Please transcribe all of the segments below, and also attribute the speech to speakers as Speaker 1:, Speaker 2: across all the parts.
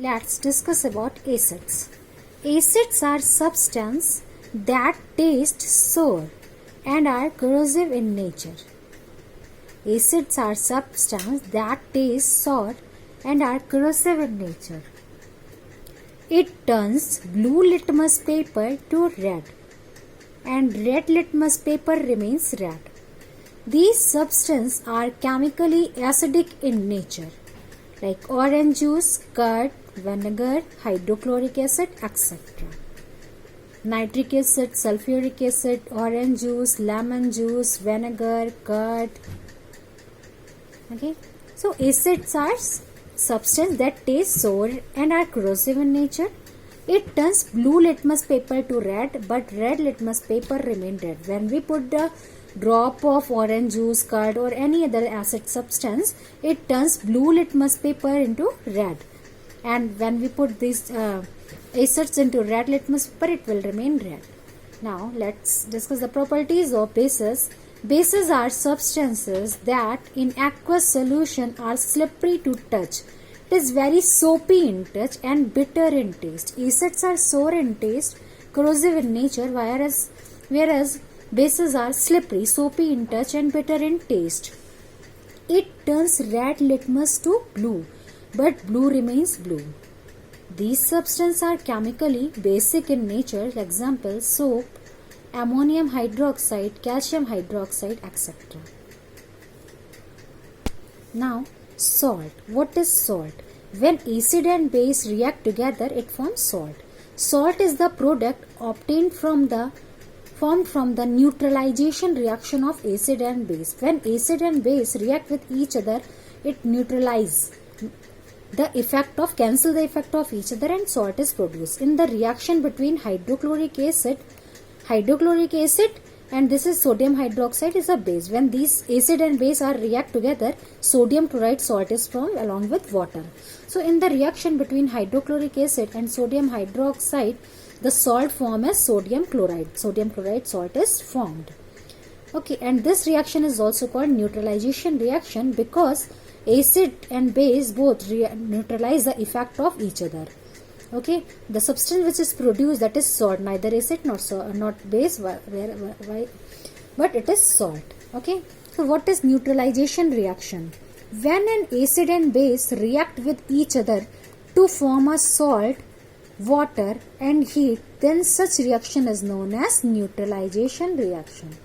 Speaker 1: Let's discuss about acids. Acids are substances that taste sour and are corrosive in nature. Acids are substances that taste sour and are corrosive in nature. It turns blue litmus paper to red, and red litmus paper remains red. These substances are chemically acidic in nature, like orange juice, curd, vinegar, hydrochloric acid, etc. Nitric acid, sulfuric acid, orange juice, lemon juice, vinegar, curd. Okay, so acids are substances that taste sour and are corrosive in nature. It turns blue litmus paper to red, but red litmus paper remain red. When we put the drop of orange juice, curd or any other acid substance, it turns blue litmus paper into red. And when we put these acids into red litmus paper, it will remain red. Now let's discuss the properties of bases. Bases are substances that in aqueous solution are slippery to touch. It is very soapy in touch and bitter in taste. Acids are sour in taste, corrosive in nature, whereas bases are slippery, soapy in touch and bitter in taste. It turns red litmus to blue, but blue remains blue. These substances are chemically basic in nature, example soap, ammonium hydroxide, calcium hydroxide, etc. Now, salt. What is salt? When acid and base react together, it forms salt. Salt is the product obtained formed from the neutralization reaction of acid and base. When acid and base react with each other, it neutralizes cancel the effect of each other, and salt is produced. In the reaction between hydrochloric acid and this is sodium hydroxide is a base. When these acid and base are react together, sodium chloride salt is formed along with water. So in the reaction between hydrochloric acid and sodium hydroxide, the salt form as sodium chloride. Sodium chloride salt is formed. Okay, and this reaction is also called neutralization reaction because acid and base both neutralize the effect of each other. Okay, the substance which is produced, that is salt, neither acid not base, but it is salt. Okay, so what is neutralization reaction? When an acid and base react with each other to form a salt, water and heat, then such reaction is known as neutralization reaction.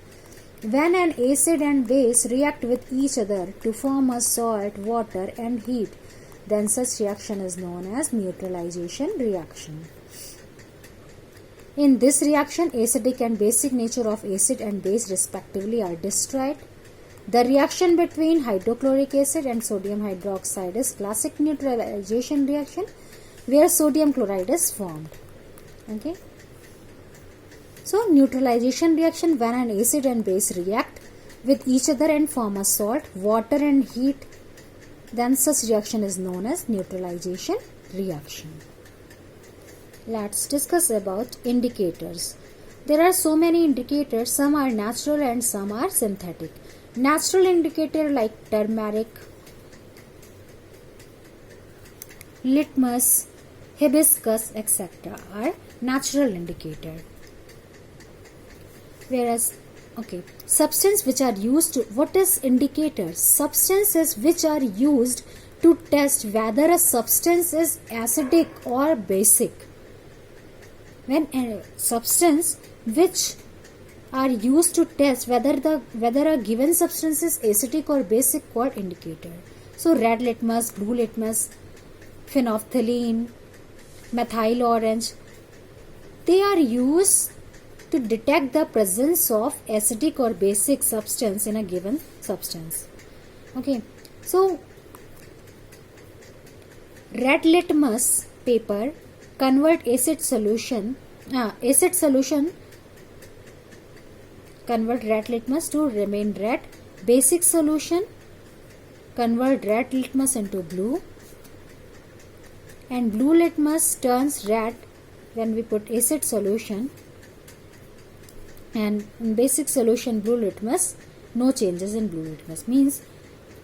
Speaker 1: When an acid and base react with each other to form a salt, water and heat, then such reaction is known as neutralization reaction. In this reaction, acidic and basic nature of acid and base respectively are destroyed. The reaction between hydrochloric acid and sodium hydroxide is classic neutralization reaction where sodium chloride is formed. Okay. So neutralization reaction, when an acid and base react with each other and form a salt, water and heat, then such reaction is known as neutralization reaction. Let's discuss about indicators. There are so many indicators, some are natural and some are synthetic. Natural indicator like turmeric, litmus, hibiscus, etc. are natural indicator. Whereas substance which are used to, what is indicators? Substances which are used to test whether a substance is acidic or basic. When a substance which are used to test whether a given substance is acidic or basic called indicator. So red litmus, blue litmus, phenolphthalein, methyl orange, they are used to detect the presence of acidic or basic substance in a given substance. Okay, so red litmus paper convert acid solution convert red litmus to remain red. Basic solution convert red litmus into blue, and blue litmus turns red when we put acid solution. And in basic solution blue litmus, no changes in blue litmus. Means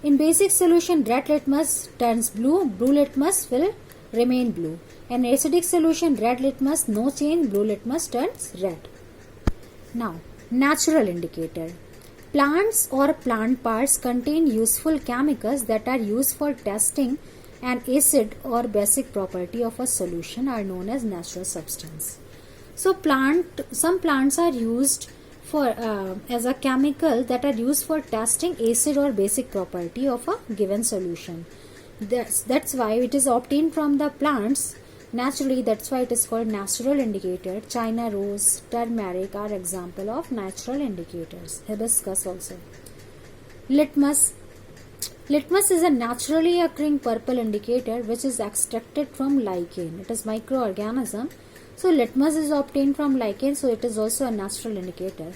Speaker 1: in basic solution red litmus turns blue, blue litmus will remain blue. An acidic solution, red litmus, no change, blue litmus turns red. Now, natural indicator. Plants or plant parts contain useful chemicals that are used for testing an acid or basic property of a solution are known as natural substance. So some plants are used for as a chemical that are used for testing acid or basic property of a given solution. That's why it is obtained from the plants naturally. That's why it is called natural indicator. China rose, turmeric are example of natural indicators. Hibiscus also. Litmus. Litmus is a naturally occurring purple indicator which is extracted from lichen. It is microorganism. So litmus is obtained from lichen, so it is also a natural indicator.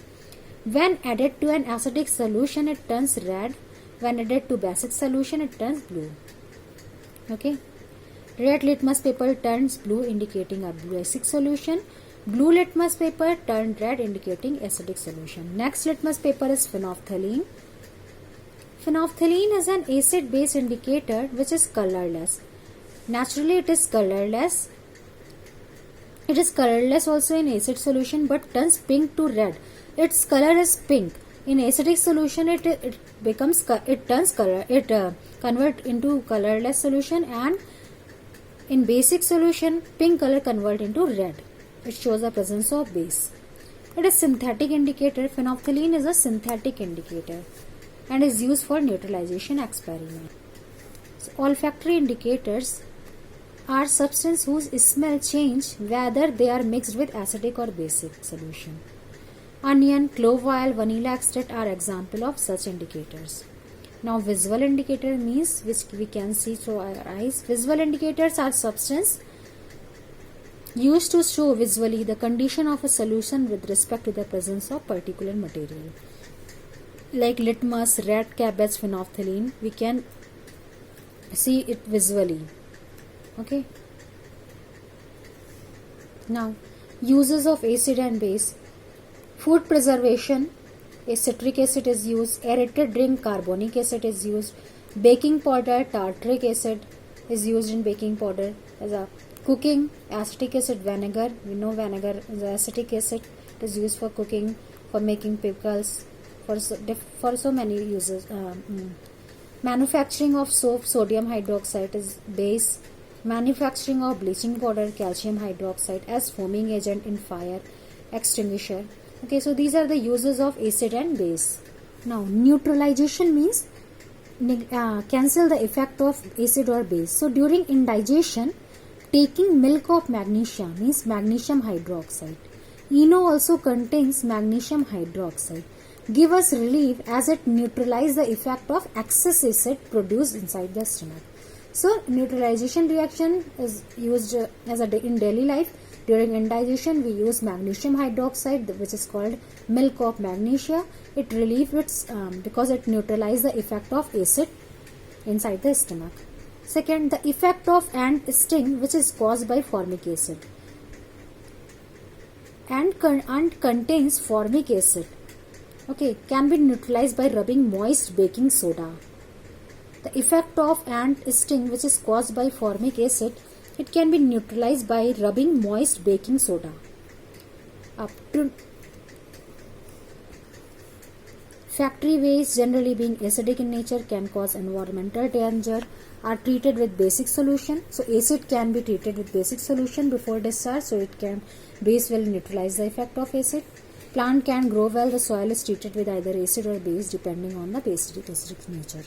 Speaker 1: When added to an acidic solution, it turns red. When added to basic solution, it turns blue. Okay. Red litmus paper turns blue, indicating a basic solution. Blue litmus paper turned red, indicating acidic solution. Next litmus paper is phenolphthalein. Phenolphthalein is an acid-base indicator which is colorless. Naturally, it is colorless. It is colorless also in acid solution but turns pink to red. Its color is pink. In acidic solution, it convert into colorless solution, and in basic solution, pink color convert into red. It shows the presence of base. It is synthetic indicator. Phenolphthalein is a synthetic indicator and is used for neutralization experiment. So, olfactory indicators are substances whose smell change whether they are mixed with acidic or basic solution. Onion, clove oil, vanilla extract are example of such indicators. Now visual indicator means which we can see through our eyes. Visual indicators are substances used to show visually the condition of a solution with respect to the presence of particular material. Like litmus, red cabbage, phenolphthalein, we can see it visually. Okay. Now, uses of acid and base. Food preservation, a citric acid is used. Aerated drink, carbonic acid is used. Baking powder, tartaric acid is used in baking powder. As a cooking, acetic acid, vinegar. We know vinegar is acetic acid. It is used for cooking, for making pickles, for so many uses. Manufacturing of soap, sodium hydroxide is base. Manufacturing of bleaching powder, calcium hydroxide as foaming agent in fire extinguisher. Okay, so these are the uses of acid and base. Now, neutralization means cancel the effect of acid or base. So, during indigestion, taking milk of magnesia means magnesium hydroxide. ENO also contains magnesium hydroxide. Give us relief as it neutralizes the effect of excess acid produced inside the stomach. So, neutralization reaction is used in daily life. During indigestion, we use magnesium hydroxide, which is called milk of magnesia. It relieves its because it neutralizes the effect of acid inside the stomach. Second, the effect of ant sting, which is caused by formic acid. Ant contains formic acid. Okay, can be neutralized by rubbing moist baking soda. The effect of ant sting, which is caused by formic acid, it can be neutralized by rubbing moist baking soda. Factory waste, generally being acidic in nature, can cause environmental danger, are treated with basic solution. So acid can be treated with basic solution before discharge, so base will neutralize the effect of acid. Plant can grow well, the soil is treated with either acid or base depending on the basic acidic nature.